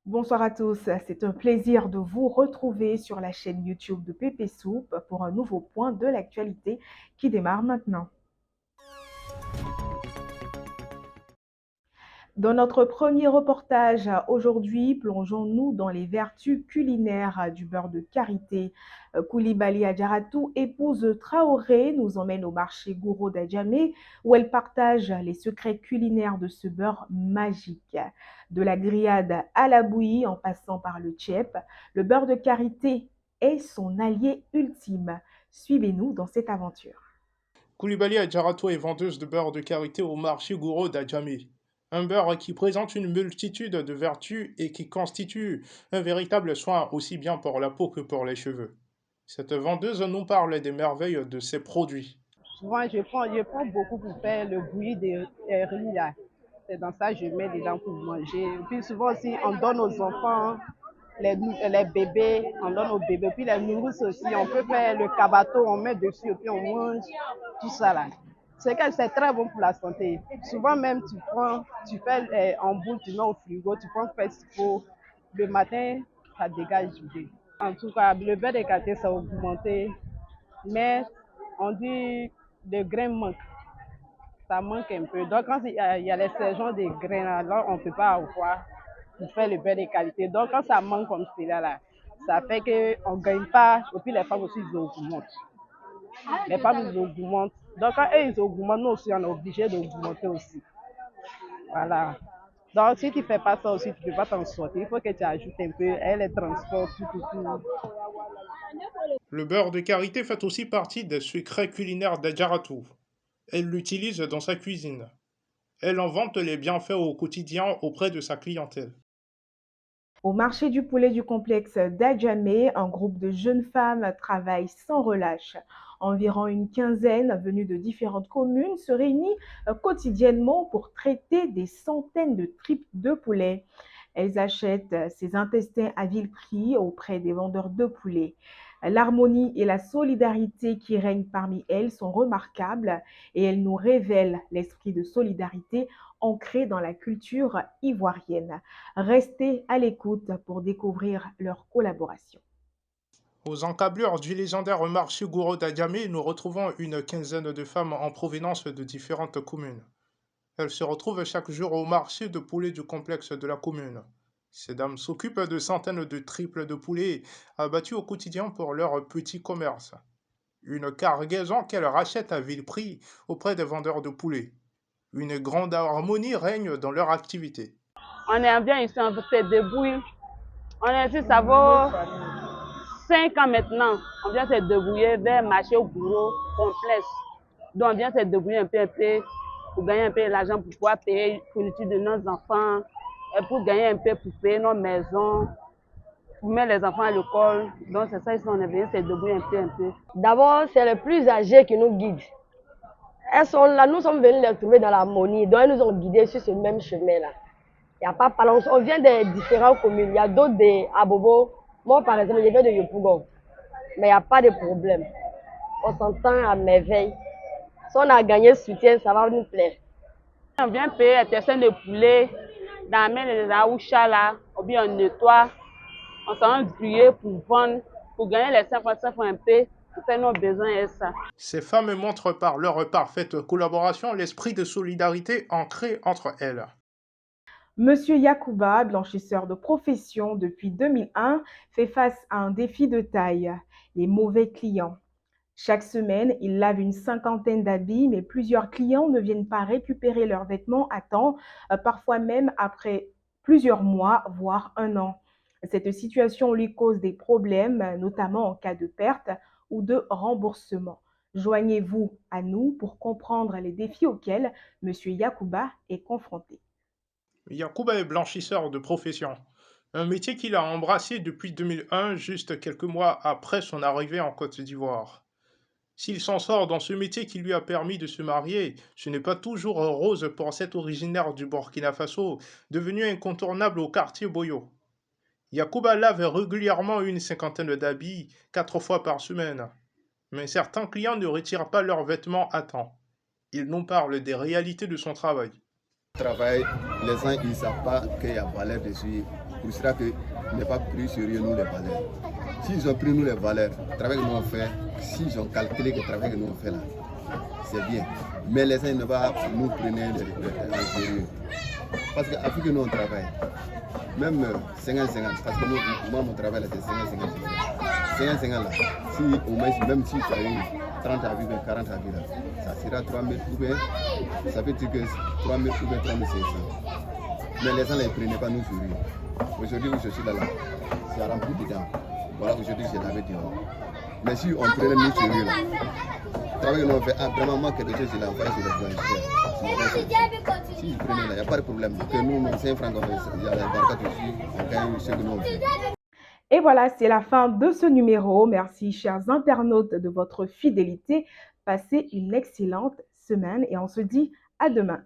Bonsoir à tous, c'est un plaisir de vous retrouver sur la chaîne YouTube de Pépé Soupe pour un nouveau point de l'actualité qui démarre maintenant. Dans notre premier reportage aujourd'hui, plongeons-nous dans les vertus culinaires du beurre de karité. Koulibaly Adjaratou, épouse Traoré, nous emmène au marché Gouro d'Adjamé où elle partage les secrets culinaires de ce beurre magique. De la grillade à la bouillie en passant par le tchèp, le beurre de karité est son allié ultime. Suivez-nous dans cette aventure. Koulibaly Adjaratou est vendeuse de beurre de karité au marché Gouro d'Adjamé. Un beurre qui présente une multitude de vertus et qui constitue un véritable soin aussi bien pour la peau que pour les cheveux. Cette vendeuse nous parle des merveilles de ses produits. Souvent, je prends beaucoup pour faire le bouilli de riz là. C'est dans ça que je mets dedans pour manger. Et puis souvent aussi, on donne aux enfants, les bébés, on donne aux bébés. Puis les nourrices aussi, on peut faire le cabato, on met dessus et puis on mange tout ça là. C'est très bon pour la santé. Souvent même, tu fais en boule, tu mets au frigo, tu prends fait ce qu'il faut. Le matin, ça dégage l'idée. En tout cas, le beurre de café, ça a augmenté. Mais on dit le grain manque, ça manque un peu. Donc quand il y a les saisons des grains, alors on ne peut pas avoir pour faire le beurre de qualité. Donc quand ça manque comme cela, là, ça fait qu'on ne gagne pas. Et puis les femmes aussi, ils augmentent. Les femmes, ils augmentent. Donc quand eux, ils augmentent, nous aussi, on est obligé d'augmenter aussi. Voilà. Donc si tu ne fais pas ça aussi, tu ne peux pas t'en sortir. Il faut que tu ajoutes un peu, et les transports, tout. Le beurre de karité fait aussi partie des secrets culinaires d'Adjaratou. Elle l'utilise dans sa cuisine. Elle en vante les bienfaits au quotidien auprès de sa clientèle. Au marché du poulet du complexe d'Adjamé, un groupe de jeunes femmes travaille sans relâche. Environ une quinzaine venues de différentes communes se réunit quotidiennement pour traiter des centaines de tripes de poulet. Elles achètent ces intestins à vil prix auprès des vendeurs de poulet. L'harmonie et la solidarité qui règnent parmi elles sont remarquables et elles nous révèlent l'esprit de solidarité ancré dans la culture ivoirienne. Restez à l'écoute pour découvrir leur collaboration. Aux encablures du légendaire marché Gouro d'Adjamé, nous retrouvons une quinzaine de femmes en provenance de différentes communes. Elles se retrouvent chaque jour au marché de poulet du complexe de la commune. Ces dames s'occupent de centaines de triples de poulets abattus au quotidien pour leur petit commerce. Une cargaison qu'elles rachètent à vil prix auprès des vendeurs de poulets. Une grande harmonie règne dans leur activité. On est bien ici, on se débrouille. On est ici, ça vaut 5 ans maintenant. On vient se débrouiller vers le marché au bureau complexe. Donc on vient se débrouiller un peu pour gagner un peu l'argent pour pouvoir payer la fourniture de nos enfants et pour gagner un peu pour payer nos maisons, pour mettre les enfants à l'école. Donc c'est ça, ici on est venu se débrouiller un peu. D'abord, c'est les plus âgés qui nous guident. Elles sont là, nous sommes venus les trouver dans l'harmonie, donc elles nous ont guidés sur ce même chemin-là. Il n'y a pas parlant, on vient des différentes communes, il y a d'autres de Abobo. Moi, par exemple, je viens de Yopougon, mais il n'y a pas de problème. On s'entend à merveille. Si on a gagné ce soutien, ça va nous plaire. On vient payer les tessins de poulet, dans les aouchas là, ou bien on nettoie, on s'en griller pour vendre, pour gagner les 5 francs un peu, pour faire nos besoins et ça. Ces femmes montrent par leur parfaite collaboration l'esprit de solidarité ancré entre elles. Monsieur Yacouba, blanchisseur de profession depuis 2001, fait face à un défi de taille, les mauvais clients. Chaque semaine, il lave une cinquantaine d'habits, mais plusieurs clients ne viennent pas récupérer leurs vêtements à temps, parfois même après plusieurs mois, voire un an. Cette situation lui cause des problèmes, notamment en cas de perte ou de remboursement. Joignez-vous à nous pour comprendre les défis auxquels Monsieur Yacouba est confronté. Yacouba est blanchisseur de profession, un métier qu'il a embrassé depuis 2001, juste quelques mois après son arrivée en Côte d'Ivoire. S'il s'en sort dans ce métier qui lui a permis de se marier, ce n'est pas toujours rose pour cet originaire du Burkina Faso, devenu incontournable au quartier Boyo. Yacouba lave régulièrement une cinquantaine d'habits, 4 fois par semaine. Mais certains clients ne retirent pas leurs vêtements à temps. Il nous parle des réalités de son travail. Travail, les gens ils ne savent pas qu'il y a valeur dessus. pour cela qu'ils n'aient pas pris sérieux nous les valeurs. S'ils ont pris nous les valeurs, le travail que nous on fait, s'ils ont calculé que le travail que nous on fait là, c'est bien. Mais les gens ne vont pas nous prendre en sérieux. Parce qu'après que nous on travaille, même 50-50, parce que moi mon travail là c'est 50-50. 50-50 là, si au moins, même si tu as eu 30 avis, 40 avis là, ça sera 3000 ou bien, ça veut dire que 3000 ou bien 3500. Mais les gens ne les prenaient pas nous sérieux. Aujourd'hui où je suis là, c'est rempli dedans. Voilà, aujourd'hui je l'avais dit. Mais si on prenait nous sérieux là, le travail que nous on fait, vraiment moi quelque chose je l'ai envoyé sur les gens. Si ils prenaient là, il n'y a pas de problème. Que nous, 5 francs, il y a la barcade dessus, on gagne ce que nous on fait. Et voilà, c'est la fin de ce numéro. Merci, chers internautes, de votre fidélité. Passez une excellente semaine et on se dit à demain.